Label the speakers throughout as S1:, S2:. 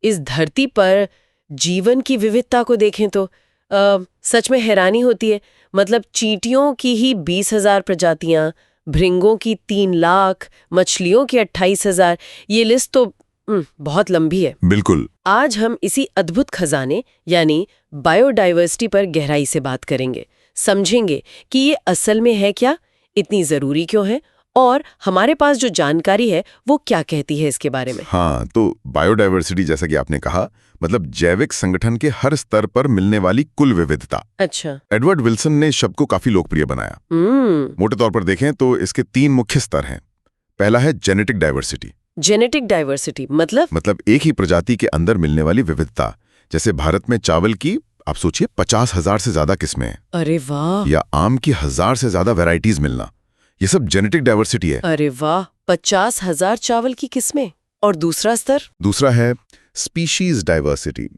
S1: इस धरती पर जीवन की विविधता को देखें तो सच में हैरानी होती है। मतलब चींटियों की ही 20,000 प्रजातियां, भृंगों की 3 लाख, मछलियों की 28,000। ये लिस्ट तो बहुत लंबी है।
S2: बिल्कुल।
S1: आज हम इसी अद्भुत खजाने यानी बायोडाइवर्सिटी पर गहराई से बात करेंगे, समझेंगे कि ये असल में है क्या, इतनी जरूरी क्यों है, और हमारे पास जो जानकारी है वो क्या कहती है इसके बारे में।
S2: हाँ, तो बायोडाइवर्सिटी जैसा कि आपने कहा, मतलब जैविक संगठन के हर स्तर पर मिलने वाली कुल विविधता।
S1: अच्छा।
S2: एडवर्ड विल्सन ने इस शब्द को काफी लोकप्रिय बनाया। मोटे तौर पर देखें तो इसके 3 मुख्य स्तर हैं। पहला है जेनेटिक डाइवर्सिटी।
S1: जेनेटिक डाइवर्सिटी मतलब
S2: एक ही प्रजाति के अंदर मिलने वाली विविधता। जैसे भारत में चावल की आप सोचिए 50,000 से ज्यादा किस्में हैं।
S1: अरे वाह।
S2: या आम की 1000 से ज्यादा वैरायटीज मिलना, ये सब जेनेटिक डाइवर्सिटी है।
S1: अरे वाह, 50,000 चावल की किस्में। और दूसरा स्तर?
S2: दूसरा है स्पीशीज डाइवर्सिटी,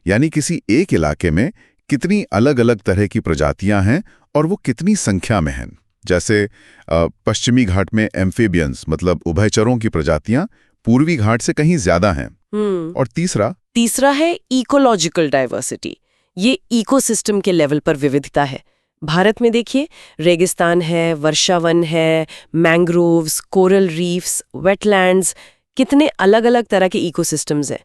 S2: यानी किसी एक इलाके में कितनी अलग अलग तरह की प्रजातियां हैं और वो कितनी संख्या में हैं। जैसे पश्चिमी घाट में एम्फीबियंस मतलब उभयचरों की प्रजातियां पूर्वी घाट से कहीं ज्यादा हैं। और तीसरा
S1: है इकोलॉजिकल डाइवर्सिटी। ये इकोसिस्टम के लेवल पर विविधता है। भारत में देखिए, रेगिस्तान है, वर्षावन है, मैंग्रोव्स, कोरल रीफ्स, वेटलैंड्स, कितने अलग अलग तरह के इकोसिस्टम्स हैं।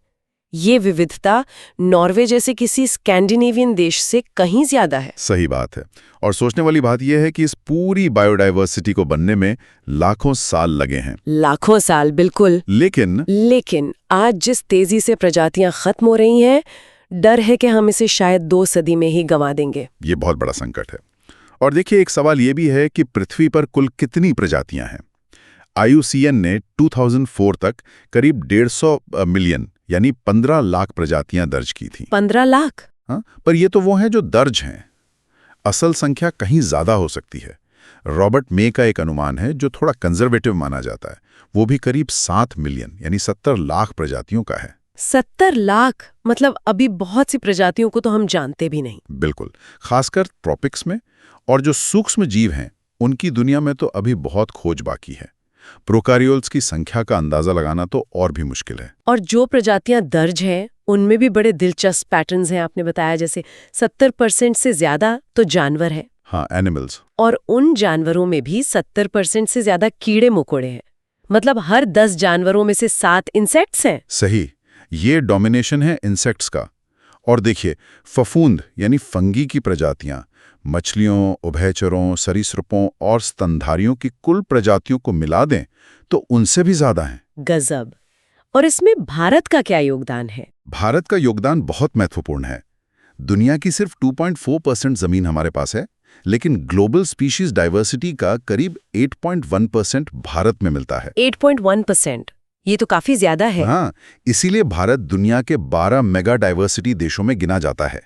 S1: ये विविधता नॉर्वे जैसे किसी स्कैंडिनेवियन देश से कहीं ज्यादा है।
S2: सही बात है। और सोचने वाली बात यह है कि इस पूरी बायोडाइवर्सिटी को बनने में लाखों साल लगे हैं।
S1: लाखों साल, बिल्कुल। लेकिन आज जिस तेजी से प्रजातियां खत्म हो रही हैं, डर है कि हम इसे शायद 2 सदी में ही गंवा देंगे।
S2: ये बहुत बड़ा संकट है। और देखिए, एक सवाल ये भी है कि पृथ्वी पर कुल कितनी प्रजातियां हैं। IUCN ने 2004 तक करीब 150 मिलियन यानी 15 लाख प्रजातियां दर्ज की थी।
S1: 15 लाख?
S2: हाँ, पर ये तो वो हैं जो दर्ज हैं। असल संख्या कहीं ज्यादा हो सकती है। रॉबर्ट मे का एक अनुमान है जो थोड़ा कंजर्वेटिव माना जाता है, वो भी करीब 7 मिलियन यानी 70 लाख प्रजातियों का है।
S1: 70 लाख? मतलब अभी बहुत सी प्रजातियों को तो हम जानते भी नहीं।
S2: बिल्कुल, खासकर ट्रॉपिक्स में। और जो सूक्ष्म जीव हैं उनकी दुनिया में तो अभी बहुत खोज बाकी है। प्रोकारियोट्स की संख्या का अंदाजा लगाना तो और भी मुश्किल है।
S1: और जो प्रजातियां दर्ज हैं उनमें भी बड़े दिलचस्प पैटर्न्स हैं। आपने बताया जैसे 70% से ज्यादा तो जानवर हैं।
S2: हाँ, एनिमल्स।
S1: और उन जानवरों में भी 70% से ज्यादा कीड़े मकोड़े हैं। मतलब हर 10 जानवरों में से 7 इंसेक्ट्स हैं।
S2: सही, ये डोमिनेशन है इंसेक्ट्स का। और देखिए, फफूंद यानी फंगी की प्रजातियां मछलियों, उभयचरों, सरीसृपों और स्तनधारियों की कुल प्रजातियों को मिला दें तो उनसे भी ज्यादा हैं।
S1: गजब। और इसमें भारत का क्या योगदान है?
S2: भारत का योगदान बहुत महत्वपूर्ण है। दुनिया की सिर्फ 2.4% जमीन हमारे पास है, लेकिन ग्लोबल स्पीशीज डाइवर्सिटी का करीब 8.1% भारत में मिलता है।
S1: 8.1%? ये तो काफी ज्यादा है।
S2: हाँ, इसीलिए भारत दुनिया के 12 मेगा डाइवर्सिटी देशों में गिना जाता है।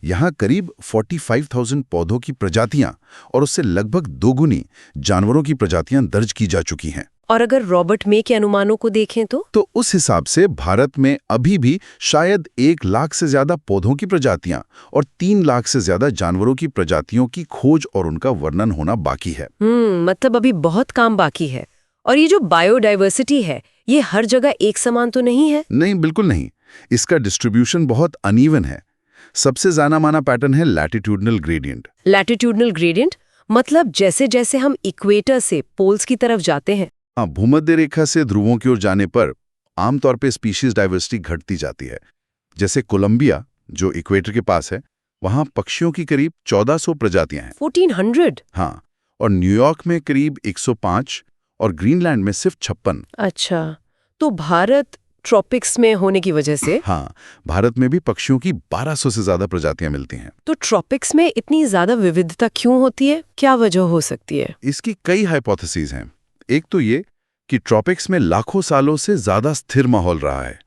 S2: यहाँ करीब 45,000 पौधों की प्रजातियां और उससे लगभग 2 गुनी जानवरों की प्रजातियां दर्ज की जा चुकी हैं।
S1: और अगर रॉबर्ट मे के अनुमानों को देखें तो
S2: उस हिसाब से भारत में अभी भी शायद 1 लाख से ज्यादा पौधों की प्रजातियां और 3 लाख से ज्यादा जानवरों की प्रजातियों की खोज और उनका वर्णन होना बाकी है।
S1: मतलब अभी बहुत काम बाकी है। और ये जो बायोडाइवर्सिटी है, ये हर जगह एक समान तो नहीं है?
S2: नहीं, बिल्कुल नहीं। इसका डिस्ट्रीब्यूशन बहुत अनइवन है। सबसे जाना माना पैटर्न है लैटिट्यूडनल ग्रेडियंट।
S1: लैटिट्यूडनल ग्रेडियंट मतलब जैसे जैसे हम इक्वेटर से पोल्स की तरफ जाते हैं।
S2: हाँ, भूमध्य रेखा से ध्रुवों की ओर जाने पर आमतौर पे स्पीशीज डाइवर्सिटी घटती जाती है। जैसे कोलंबिया जो इक्वेटर के पास है, वहाँ पक्षियों की करीब 1400 प्रजातियां हैं।
S1: 1400?
S2: हाँ, और न्यूयॉर्क में करीब 105 और ग्रीनलैंड में सिर्फ 56।
S1: अच्छा, तो भारत ट्रॉपिक्स में होने की वजह से?
S2: हाँ, भारत में भी पक्षियों की 1200 से ज्यादा प्रजातियां मिलती हैं।
S1: तो ट्रॉपिक्स में इतनी ज्यादा विविधता क्यों होती है? क्या वजह हो सकती है?
S2: इसकी कई हाइपोथेसिस हैं। एक तो ये कि ट्रॉपिक्स में लाखों सालों से ज्यादा स्थिर माहौल रहा है।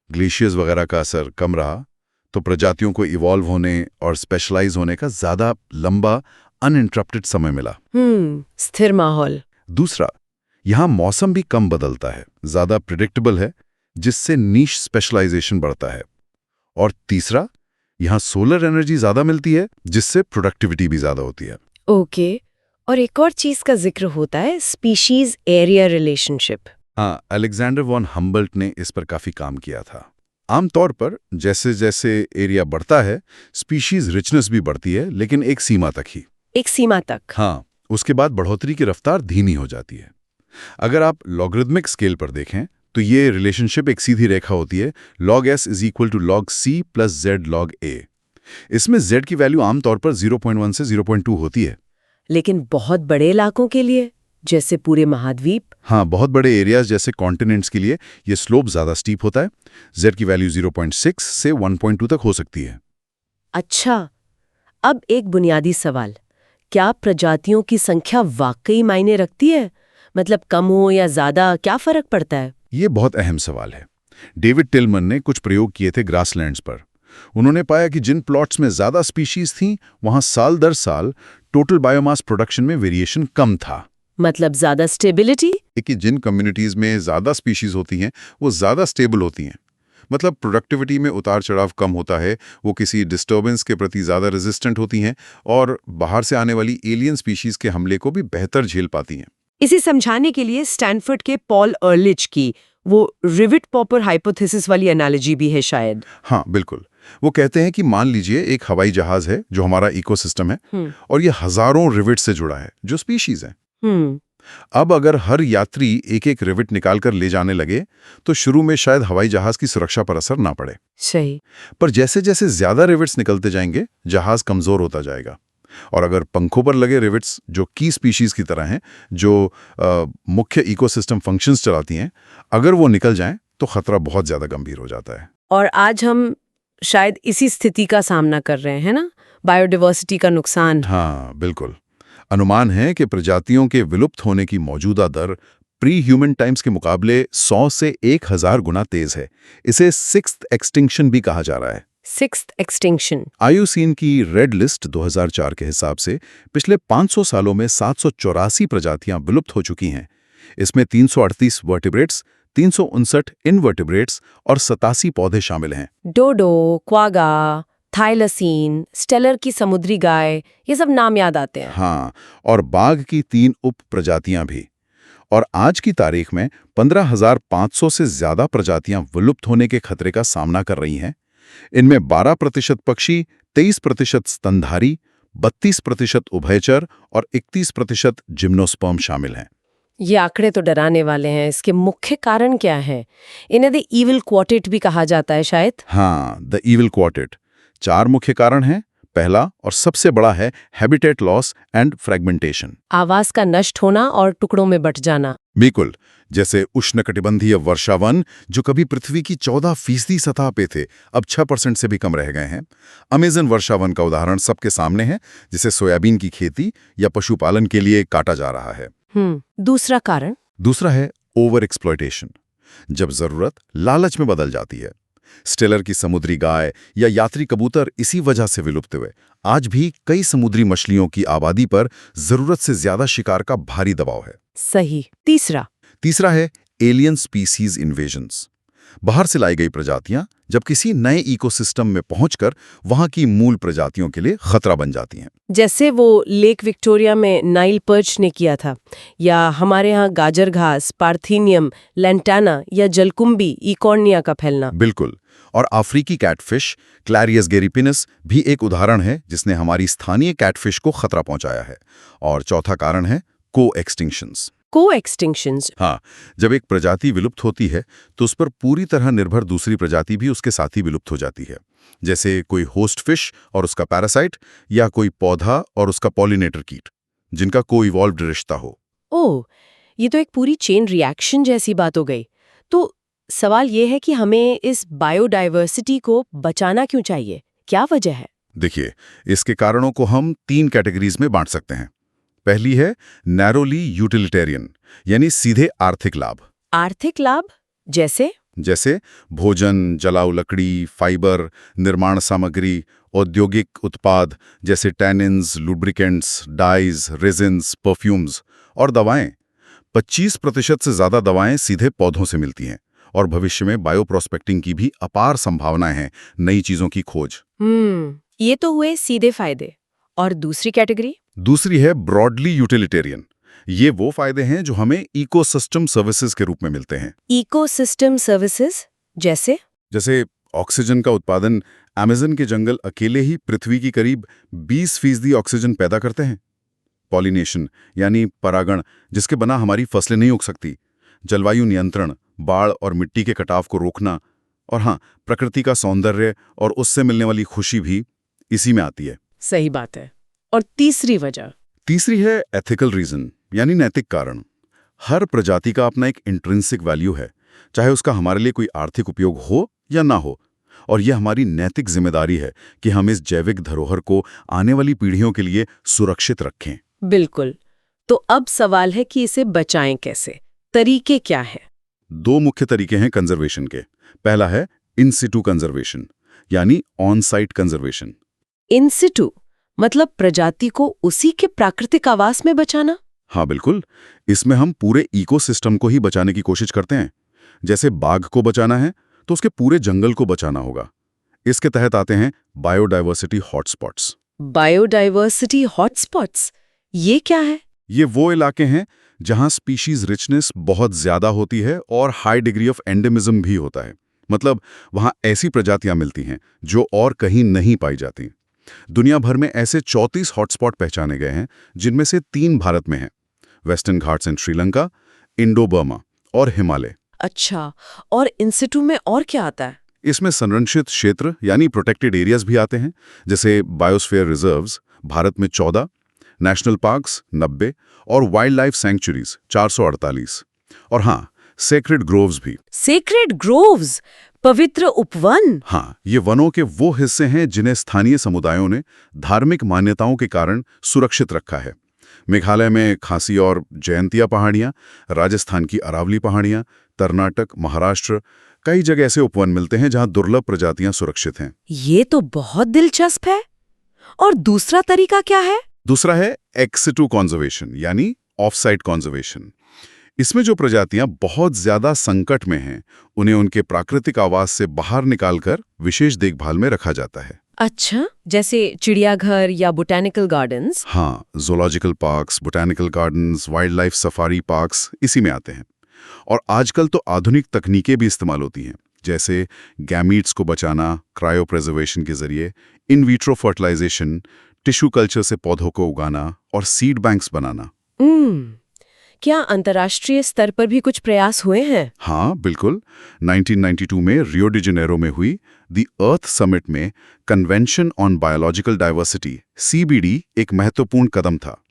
S2: ग्लेशियर्स वगैरह का असर कम रहा, तो प्रजातियों को इवॉल्व होने और स्पेशलाइज होने का ज्यादा लंबा अनइंटरप्टेड समय मिला।
S1: स्थिर माहौल।
S2: दूसरा, यहाँ मौसम भी कम बदलता है, ज्यादा प्रिडिक्टेबल है, जिससे नीश स्पेशलाइजेशन बढ़ता है। और तीसरा, यहाँ सोलर एनर्जी ज्यादा मिलती है, जिससे प्रोडक्टिविटी भी ज्यादा होती है।
S1: ओके। और एक और चीज का जिक्र होता है, स्पीशीज एरिया रिलेशनशिप।
S2: हाँ, अलेक्जेंडर वॉन हम्बल्ट ने इस पर काफी काम किया था। आमतौर पर जैसे जैसे एरिया बढ़ता है, स्पीशीज रिचनेस भी बढ़ती है, लेकिन एक सीमा तक ही।
S1: एक सीमा तक।
S2: हाँ, उसके बाद बढ़ोतरी की रफ्तार धीमी हो जाती है। अगर आप लॉगरिदमिक स्केल पर देखें तो ये रिलेशनशिप एक सीधी रेखा होती है, log s is equal to log c plus z log a। इसमें z की वैल्यू आमतौर पर 0.1 से 0.2 होती है।
S1: लेकिन बहुत बड़े इलाकों के लिए, जैसे पूरे महाद्वीप।
S2: हाँ, बहुत बड़े एरियाज जैसे कॉन्टिनेंट्स के लिए ये स्लोप ज़्यादा स्टीप होता है। z की वैल्यू 0.6 से 1.2 तक हो सकती है।
S1: अच्छा, अब एक बुनियादी सवाल, क्या प्रजातियों की संख्या वाकई मायने रखती है? मतलब कम हो या ज्यादा, क्या फर्क पड़ता है?
S2: ये बहुत अहम सवाल है। डेविड टिलमन ने कुछ प्रयोग किए थे ग्रासलैंड्स पर। उन्होंने पाया कि जिन प्लॉट्स में ज़्यादा स्पीशीज थीं, वहाँ साल दर साल टोटल बायोमास प्रोडक्शन में वेरिएशन कम था।
S1: मतलब ज्यादा स्टेबिलिटी?
S2: कि जिन कम्युनिटीज़ में ज़्यादा स्पीशीज होती हैं, वो ज़्यादा स्टेबल होती हैं। मतलब प्रोडक्टिविटी में उतार चढ़ाव कम होता है, वो किसी डिस्टर्बेंस के प्रति ज़्यादा रेजिस्टेंट होती हैं और बाहर से आने वाली एलियन स्पीशीज के हमले को भी बेहतर झेल पाती हैं।
S1: इसे समझाने के लिए स्टैनफोर्ड के पॉल अर्लिच की वो रिविट पॉपर हाइपोथेसिस वाली एनालॉजी भी है शायद।
S2: हाँ, बिल्कुल। वो कहते हैं कि मान लीजिए एक हवाई जहाज है जो हमारा इकोसिस्टम है और ये हजारों रिविट से जुड़ा है जो स्पीशीज हैं। अब अगर हर यात्री एक एक रिविट निकाल कर ले जाने लगे तो शुरू में शायद हवाई जहाज की सुरक्षा पर असर ना पड़े।
S1: सही।
S2: पर जैसे जैसे ज्यादा रिविट्स निकलते जाएंगे, जहाज कमजोर होता जाएगा। और अगर पंखों पर लगे रिविट्स जो की स्पीशीज की तरह हैं, जो मुख्य इकोसिस्टम फंक्शंस चलाती हैं, अगर वो निकल जाएं तो खतरा बहुत ज्यादा गंभीर हो जाता है।
S1: और आज हम शायद इसी स्थिति का सामना कर रहे हैं ना, बायोडाइवर्सिटी का नुकसान।
S2: हाँ, बिल्कुल। अनुमान है कि प्रजातियों के विलुप्त होने की मौजूदा दर प्री ह्यूमन टाइम्स के मुकाबले 100 से 1000 गुना तेज है। इसे सिक्स्थ एक्सटिंक्शन भी कहा जा रहा है।
S1: Sixth extinction.
S2: आईयूसीएन की रेड लिस्ट 2004 के हिसाब से पिछले 500 सालों में 784 प्रजातियां विलुप्त हो चुकी हैं। इसमें 338 वर्टिब्रेट्स, 359 इनवर्टिब्रेट्स और 87 पौधे शामिल हैं।
S1: डोडो, क्वागा, थाइलसीन, स्टेलर की समुद्री गाय, ये सब नाम याद आते हैं।
S2: हाँ, और बाघ की 3 उप प्रजातियां भी। और आज की तारीख में 15,500 से ज्यादा प्रजातियां विलुप्त होने के खतरे का सामना कर रही हैं। इनमें 12% पक्षी, 23% स्तनधारी, 32% उभयचर और 31% जिम्नोस्पर्म शामिल हैं।
S1: ये आंकड़े तो डराने वाले हैं। इसके मुख्य कारण क्या है? इन्हें द इविल क्वार्टेट भी कहा जाता है शायद।
S2: हाँ, द इविल क्वार्टेट। 4 मुख्य कारण हैं। पहला और सबसे बड़ा है हैबिटेट लॉस एंड फ्रेगमेंटेशन।
S1: आवास का नष्ट होना और टुकड़ों में बंट जाना।
S2: बिल्कुल। जैसे उष्णकटिबंधीय वर्षावन जो कभी पृथ्वी की 14% सतह पे थे, अब 6% से भी कम रह गए हैं। अमेज़न वर्षावन का उदाहरण सबके सामने है, जिसे सोयाबीन की खेती या पशुपालन के लिए काटा जा रहा है।
S1: दूसरा कारण?
S2: दूसरा है ओवर एक्सप्लॉयटेशन, जब जरूरत लालच में बदल जाती है। स्टेलर की समुद्री गाय या यात्री कबूतर इसी वजह से विलुप्त हुए। आज भी कई समुद्री मछलियों की आबादी पर जरूरत से ज्यादा शिकार का भारी दबाव है।
S1: सही। तीसरा
S2: है एलियन स्पीसीज इन्वेजन्स। बाहर से लाई गई प्रजातियां जब किसी नए इकोसिस्टम में पहुंचकर वहां की मूल प्रजातियों के लिए खतरा बन जाती हैं।
S1: जैसे वो लेक विक्टोरिया में नाइल पर्च ने किया था, या हमारे यहाँ गाजर घास, पार्थीनियम, लैंटाना या जलकुंभी, इकॉर्निया का फैलना।
S2: बिल्कुल। और अफ्रीकी कैटफिश क्लैरियस गेरिपिनस भी एक उदाहरण है जिसने हमारी स्थानीय कैटफिश को खतरा पहुंचाया है। और चौथा कारण है को-एक्सटिंक्शंस।
S1: को-एक्सटिंक्शंस?
S2: हाँ, जब एक प्रजाति विलुप्त होती है तो उस पर पूरी तरह निर्भर दूसरी प्रजाति भी उसके साथ ही विलुप्त हो जाती है। जैसे कोई होस्ट फिश और उसका पैरासाइट, या कोई पौधा और उसका पॉलिनेटर कीट, जिनका को-इवॉल्व्ड रिश्ता हो।
S1: ओह, ये तो एक पूरी चेन रिएक्शन जैसी बात हो गई। तो सवाल ये है कि हमें इस बायोडाइवर्सिटी को बचाना क्यों चाहिए? क्या वजह है?
S2: देखिए, इसके कारणों को हम 3 कैटेगरीज में बांट सकते हैं। पहली है नैरोली यूटिलिटेरियन, यानी सीधे आर्थिक लाभ।
S1: आर्थिक लाभ? जैसे
S2: भोजन, जलाऊ लकड़ी, फाइबर, निर्माण सामग्री, औद्योगिक उत्पाद जैसे tannins, lubricants, dyes, resins, perfumes और दवाएं। 25% से ज्यादा दवाएं सीधे पौधों से मिलती हैं। और भविष्य में बायोप्रोस्पेक्टिंग की भी अपार संभावनाएं हैं, नई चीजों की खोज।
S1: ये तो हुए सीधे फायदे। और दूसरी कैटेगरी?
S2: दूसरी है ब्रॉडली यूटिलिटेरियन। ये वो फायदे हैं जो हमें इकोसिस्टम सर्विसेज के रूप में मिलते हैं।
S1: इकोसिस्टम सर्विसेज जैसे?
S2: ऑक्सीजन का उत्पादन अमेज़न के जंगल अकेले ही पृथ्वी की करीब 20% ऑक्सीजन पैदा करते हैं। पॉलिनेशन यानी परागण, जिसके बिना हमारी फसलें नहीं उग सकती। जलवायु नियंत्रण, बाढ़ और मिट्टी के कटाव को रोकना, और हाँ, प्रकृति का सौंदर्य और उससे मिलने वाली खुशी भी इसी में आती है।
S1: सही बात है। और तीसरी
S2: है एथिकल रीजन, यानी नैतिक कारण। हर प्रजाति का अपना एक इंट्रिंसिक वैल्यू है, चाहे उसका हमारे लिए कोई आर्थिक उपयोग हो या ना हो। और यह हमारी नैतिक जिम्मेदारी है कि हम इस जैविक धरोहर को आने वाली पीढ़ियों के लिए सुरक्षित रखें।
S1: बिल्कुल। तो अब सवाल है कि इसे बचाएं कैसे? तरीके क्या हैं?
S2: 2 मुख्य तरीके हैं कंजर्वेशन के। पहला है इन सिटू कंजर्वेशन, यानी ऑन साइट कंजर्वेशन।
S1: इन सिटू मतलब प्रजाति को उसी के प्राकृतिक आवास में बचाना?
S2: हाँ बिल्कुल। इसमें हम पूरे इकोसिस्टम को ही बचाने की कोशिश करते हैं। जैसे बाघ को बचाना है तो उसके पूरे जंगल को बचाना होगा। इसके तहत आते हैं बायोडायवर्सिटी हॉटस्पॉट्स।
S1: बायोडायवर्सिटी हॉटस्पॉट्स, ये क्या है?
S2: ये वो इलाके हैं जहां स्पीशीज रिचनेस बहुत ज्यादा होती है और हाई डिग्री ऑफ एंडेमिज्म भी होता है। मतलब वहां ऐसी प्रजातियां मिलती हैं जो और कहीं नहीं पाई जाती। दुनिया भर में ऐसे 34 हॉटस्पॉट पहचाने गए हैं, जिनमें से 3 भारत में हैं: वेस्टर्न घाट्स इन श्रीलंका, इंडो बर्मा और हिमालय।
S1: अच्छा, और इन सिटू में और क्या आता है?
S2: इसमें संरक्षित क्षेत्र यानी प्रोटेक्टेड एरियाज भी आते हैं, जैसे बायोस्फीयर रिजर्व्स भारत में 14, नेशनल पार्क्स 90 और वाइल्ड लाइफ सैंक्चुरीज 448। और हाँ, सेक्रेड ग्रोव्स भी।
S1: सेक्रेड ग्रोव्स, पवित्र उपवन?
S2: हाँ, ये वनों के वो हिस्से हैं जिन्हें स्थानीय समुदायों ने धार्मिक मान्यताओं के कारण सुरक्षित रखा है। मेघालय में खासी और जयंतिया पहाड़ियाँ, राजस्थान की अरावली पहाड़ियाँ, कर्नाटक, महाराष्ट्र, कई जगह ऐसे उपवन मिलते हैं जहां दुर्लभ प्रजातियां सुरक्षित हैं।
S1: ये तो बहुत दिलचस्प है। और दूसरा तरीका क्या है?
S2: दूसरा है एक्स सिटू कॉन्जर्वेशन, यानी ऑफ साइट कॉन्जर्वेशन। इसमें जो प्रजातियां बहुत ज्यादा संकट में हैं, उन्हें उनके प्राकृतिक आवास से बाहर निकालकर विशेष देखभाल में रखा जाता है।
S1: अच्छा, जैसे चिड़ियाघर या बोटैनिकल गार्डन्स?
S2: हाँ, zoological parks, botanical gardens, wild life safari parks इसी में आते हैं। और आजकल तो आधुनिक तकनीकें भी इस्तेमाल होती हैं, जैसे गैमीट्स को बचाना क्रायोप्रिजर्वेशन के जरिए, in vitro fertilisation, tissue culture से पौधों को उगाना और सीड बैंक्स बनाना।
S1: क्या अंतर्राष्ट्रीय स्तर पर भी कुछ प्रयास हुए हैं?
S2: हाँ बिल्कुल। 1992 में रियो डी जेनेरो में हुई द अर्थ समिट में convention on biological diversity (CBD) एक महत्वपूर्ण कदम था।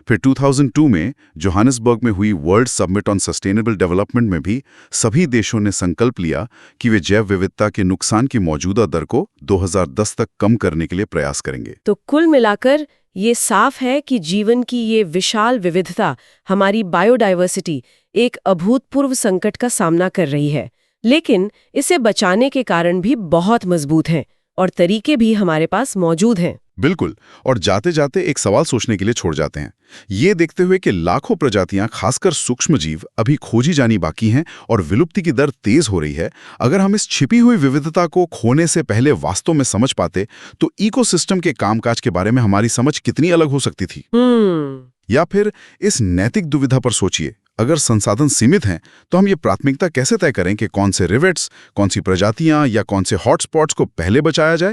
S2: फिर 2002 में जोहानिसबर्ग में हुई world summit on sustainable development में भी सभी देशों ने संकल्प लिया कि वे जैव विविधता के नुकसान की मौजूदा दर को 2010 तक कम करने के लिए प्रयास करेंगे।
S1: तो कुल मिलाकर ये साफ है कि जीवन की ये विशाल विविधता, हमारी बायोडायवर्सिटी, एक अभूतपूर्व संकट का सामना कर रही है। लेकिन इसे बचाने के कारण भी बहुत मजबूत हैं और तरीके भी हमारे पास मौजूद हैं।
S2: बिल्कुल। और जाते जाते एक सवाल सोचने के लिए छोड़ जाते हैं। ये देखते हुए कि लाखों प्रजातियां, खासकर सूक्ष्म जीव, अभी खोजी जानी बाकी हैं और विलुप्ति की दर तेज हो रही है, अगर हम इस छिपी हुई विविधता को खोने से पहले वास्तव में समझ पाते तो इकोसिस्टम के कामकाज के बारे में हमारी समझ कितनी अलग हो सकती थी। या फिर इस नैतिक दुविधा पर सोचिए, अगर संसाधन सीमित हैं तो हम ये प्राथमिकता कैसे तय करें कि कौन से रिवेट्स, कौन सी प्रजातियां या कौन से हॉटस्पॉट्स को पहले बचाया जाए?